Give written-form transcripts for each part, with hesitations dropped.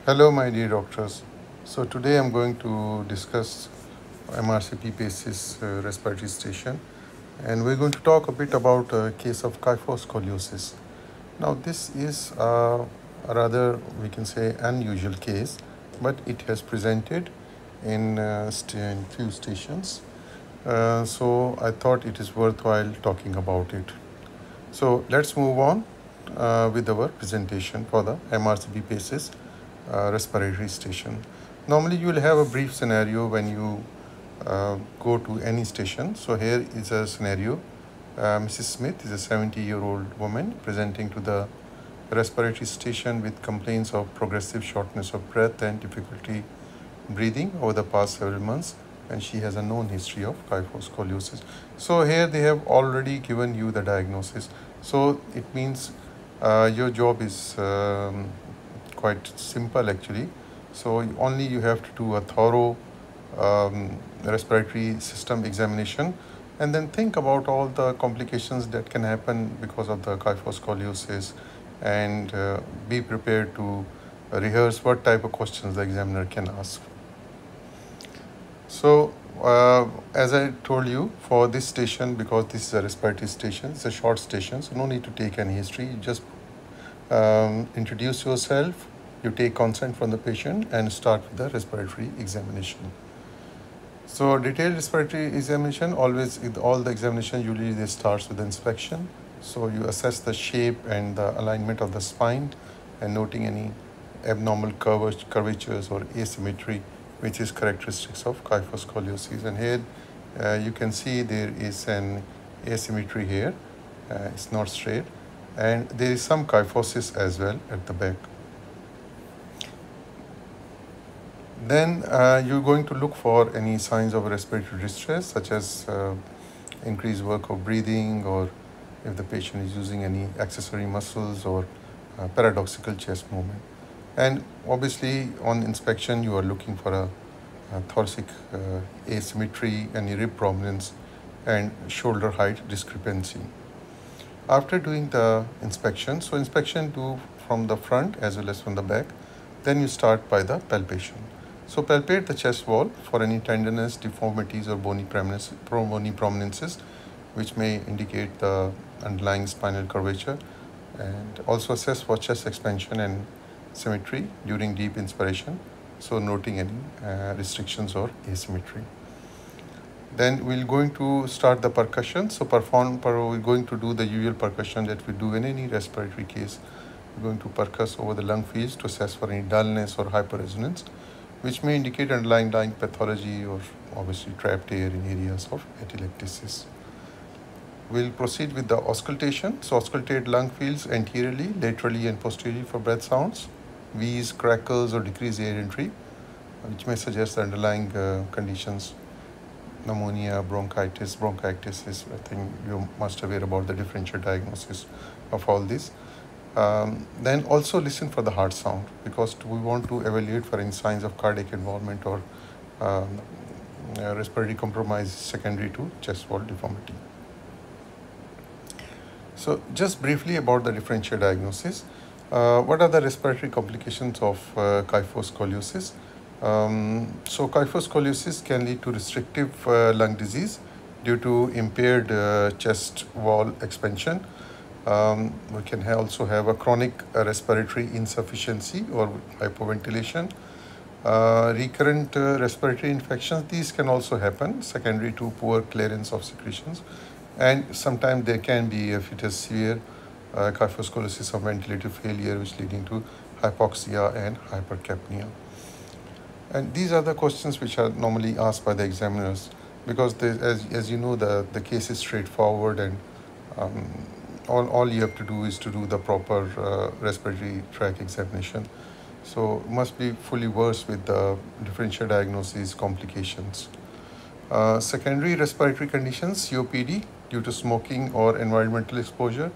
Hello, my dear doctors. So today I'm going to discuss Mrcp basis respiratory station, and we're going to talk a bit about a case of kyphoscoliosis. Now, this is a rather, we can say, unusual case, but it has presented in few stations. So I thought it is worthwhile talking about it. So let's move on with our presentation for the Mrcp basis respiratory station. Normally, you will have a brief scenario when you go to any station. So here is a scenario. Mrs. Smith is a 70-year-old woman presenting to the respiratory station with complaints of progressive shortness of breath and difficulty breathing over the past several months, and she has a known history of kyphoscoliosis. So here they have already given you the diagnosis. So it means your job is quite simple actually. So only you have to do a thorough respiratory system examination and then think about all the complications that can happen because of the kyphoscoliosis, and be prepared to rehearse what type of questions the examiner can ask. So as I told you, for this station, because this is a respiratory station, it's a short station, so no need to take any history. You just introduce yourself, you take consent from the patient and start with the respiratory examination. So detailed respiratory examination, always all the examination usually they starts with inspection. So you assess the shape and the alignment of the spine and noting any abnormal curvatures or asymmetry which is characteristics of kyphoscoliosis. And here you can see there is an asymmetry here, it's not straight, and there is some kyphosis as well at the back. Then you're going to look for any signs of respiratory distress, such as increased work of breathing, or if the patient is using any accessory muscles, or paradoxical chest movement. And obviously on inspection you are looking for a thoracic asymmetry, any rib prominence, and shoulder height discrepancy. After doing the inspection, so inspection do from the front as well as from the back, then you start by the palpation. So palpate the chest wall for any tenderness, deformities, or bony prominences which may indicate the underlying spinal curvature, and also assess for chest expansion and symmetry during deep inspiration, so noting any restrictions or asymmetry. Then we're going to start the percussion. So we're going to do the usual percussion that we do in any respiratory case. We're going to percuss over the lung fields to assess for any dullness or hyperresonance, which may indicate underlying pathology or obviously trapped air in areas of atelectasis. We'll proceed with the auscultation. So auscultate lung fields anteriorly, laterally, and posteriorly for breath sounds, wheeze, crackles, or decreased air entry, which may suggest the underlying conditions, pneumonia, bronchitis is, I think you must aware about the differential diagnosis of all this. Then also listen for the heart sound, because we want to evaluate for any signs of cardiac involvement or respiratory compromise secondary to chest wall deformity. So just briefly about the differential diagnosis. What are the respiratory complications of kyphoscoliosis? So kyphoscoliosis can lead to restrictive lung disease due to impaired chest wall expansion. We can also have a chronic respiratory insufficiency or hypoventilation. Recurrent respiratory infections, these can also happen secondary to poor clearance of secretions. And sometimes there can be, if it is severe, kyphoscoliosis of ventilative failure, which leading to hypoxia and hypercapnia. And these are the questions which are normally asked by the examiners, because as you know, the case is straightforward, and all you have to do is to do the proper respiratory tract examination. So must be fully versed with the differential diagnosis complications. Secondary respiratory conditions, COPD due to smoking or environmental exposure,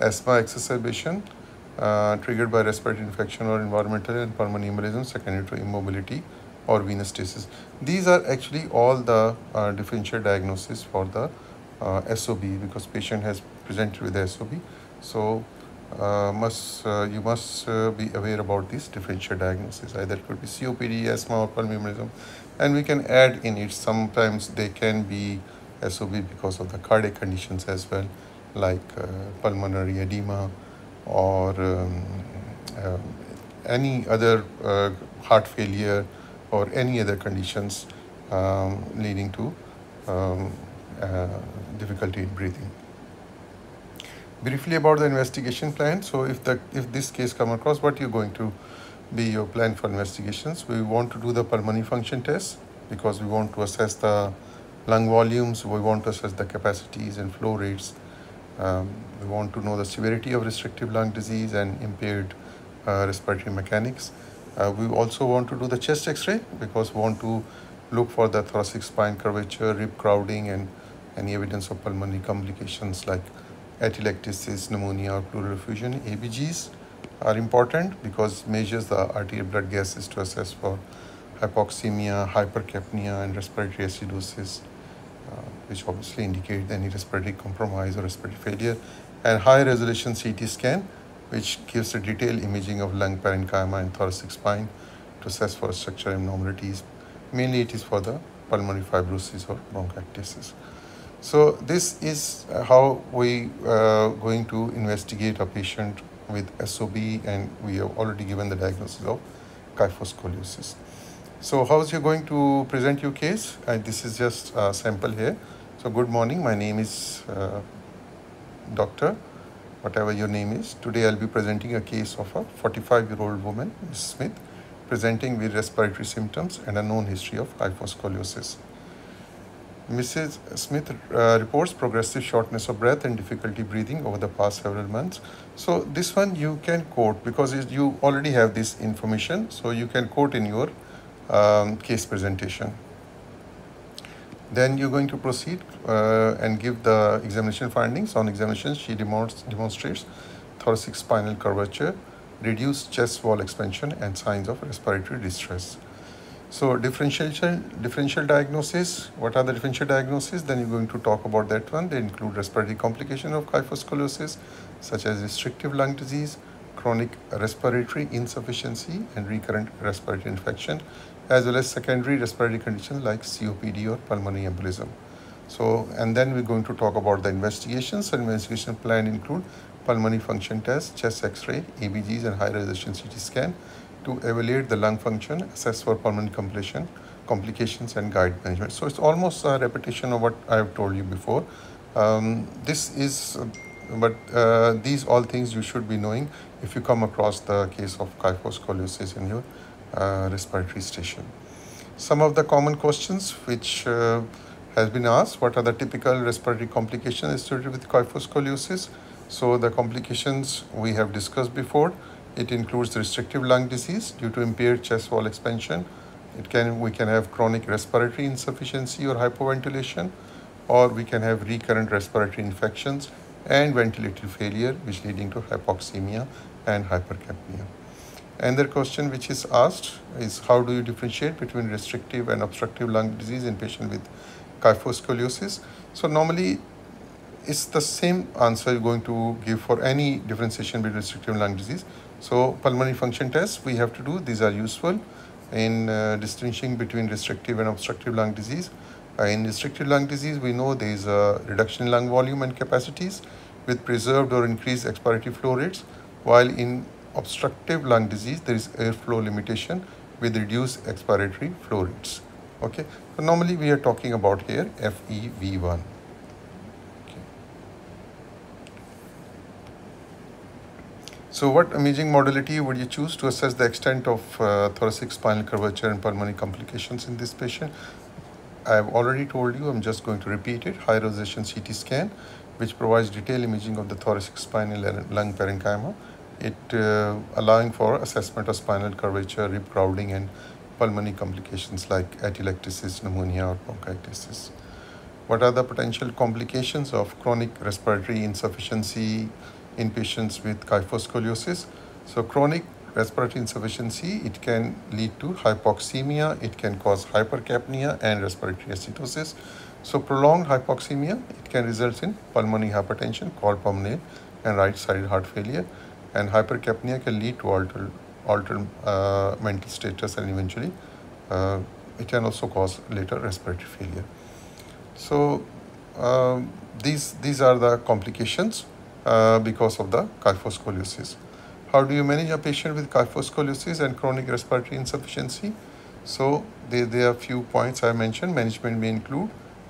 asthma exacerbation triggered by respiratory infection or environmental and pulmonary embolism secondary to immobility or venous stasis. These are actually all the differential diagnosis for the SOB, because patient has presented with the SOB. So you must be aware about this differential diagnosis. Either it could be COPD, asthma, or pulmonism, and we can add in it. Sometimes they can be SOB because of the cardiac conditions as well, like pulmonary edema or uh, any other heart failure or any other conditions leading to um, uh, difficulty in breathing. Briefly about the investigation plan. So if this case come across, what you're going to be your plan for investigations? We want to do the pulmonary function test because we want to assess the lung volumes, we want to assess the capacities and flow rates. We want to know the severity of restrictive lung disease and impaired respiratory mechanics. We also want to do the chest X-ray because we want to look for the thoracic spine curvature, rib crowding, and any evidence of pulmonary complications like atelectasis, pneumonia, or pleural effusion. ABGs are important because measures the arterial blood gases to assess for hypoxemia, hypercapnia, and respiratory acidosis, which obviously indicate any respiratory compromise or respiratory failure, and high resolution CT scan, which gives a detailed imaging of lung parenchyma and thoracic spine to assess for structural abnormalities. Mainly it is for the pulmonary fibrosis or bronchiectasis. So this is how we going to investigate a patient with SOB, and we have already given the diagnosis of kyphoscoliosis. So how is you going to present your case? This is just a sample here. So good morning, my name is doctor, whatever your name is. Today I'll be presenting a case of a 45-year-old woman, Ms. Smith, presenting with respiratory symptoms and a known history of kyphoscoliosis. Mrs. Smith reports progressive shortness of breath and difficulty breathing over the past several months. So this one you can quote because you already have this information, so you can quote in your case presentation. Then you're going to proceed and give the examination findings. On examination, she demonstrates thoracic spinal curvature, reduced chest wall expansion, and signs of respiratory distress. So differential diagnosis, what are the differential diagnoses? Then you're going to talk about that one. They include respiratory complication of kyphoscoliosis, such as restrictive lung disease, chronic respiratory insufficiency, and recurrent respiratory infection, as well as secondary respiratory conditions like COPD or pulmonary embolism. So, and then we're going to talk about the investigations. So investigation plan include pulmonary function test, chest X-ray, ABGs, and high-resolution CT scan to evaluate the lung function, assess for pulmonary complications, and guide management. So it's almost a repetition of what I have told you before. These all things you should be knowing if you come across the case of kyphoscoliosis in your respiratory station. Some of the common questions which has been asked: what are the typical respiratory complications associated with kyphoscoliosis? So the complications we have discussed before. It includes restrictive lung disease due to impaired chest wall expansion. We can have chronic respiratory insufficiency or hypoventilation, or we can have recurrent respiratory infections and ventilator failure, which leading to hypoxemia and hypercapnia. Another question which is asked is, how do you differentiate between restrictive and obstructive lung disease in patients with kyphoscoliosis? So normally it's the same answer you're going to give for any differentiation between restrictive lung disease. So pulmonary function tests we have to do. These are useful in distinguishing between restrictive and obstructive lung disease. In restrictive lung disease, we know there is a reduction in lung volume and capacities with preserved or increased expiratory flow rates, while in obstructive lung disease, there is airflow limitation with reduced expiratory flow rates. Okay, so normally we are talking about here FEV1. So what imaging modality would you choose to assess the extent of thoracic spinal curvature and pulmonary complications in this patient? I have already told you, I'm just going to repeat it. High resolution CT scan, which provides detailed imaging of the thoracic spinal and lung parenchyma. It allowing for assessment of spinal curvature, rib crowding, and pulmonary complications like atelectasis, pneumonia, or bronchiectasis. What are the potential complications of chronic respiratory insufficiency in patients with kyphoscoliosis? So chronic respiratory insufficiency, it can lead to hypoxemia, it can cause hypercapnia and respiratory acidosis. So prolonged hypoxemia, it can result in pulmonary hypertension called pulmonary and right-sided heart failure. And hypercapnia can lead to altered mental status, and eventually it can also cause later respiratory failure. So these are the complications because of the kyphoscoliosis. How do you manage a patient with kyphoscoliosis and chronic respiratory insufficiency? So there are few points I mentioned. Management may include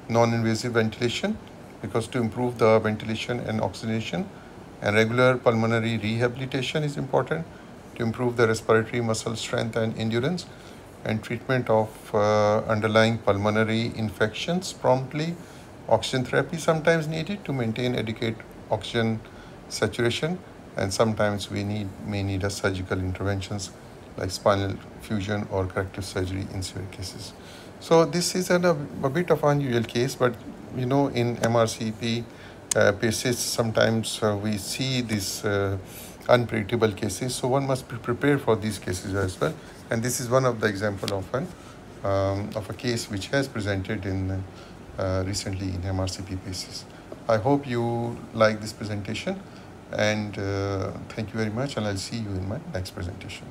non-invasive ventilation, because to improve the ventilation and oxygenation, and regular pulmonary rehabilitation is important to improve the respiratory muscle strength and endurance, and treatment of underlying pulmonary infections promptly. Oxygen therapy sometimes needed to maintain adequate oxygen saturation, and sometimes we may need a surgical interventions like spinal fusion or corrective surgery in severe cases. So this is a bit of unusual case, but you know, in MRCP cases sometimes we see these unpredictable cases, so one must be prepared for these cases as well. And this is one of the example of a case which has presented in recently in MRCP cases. I hope you like this presentation, and thank you very much, and I'll see you in my next presentation.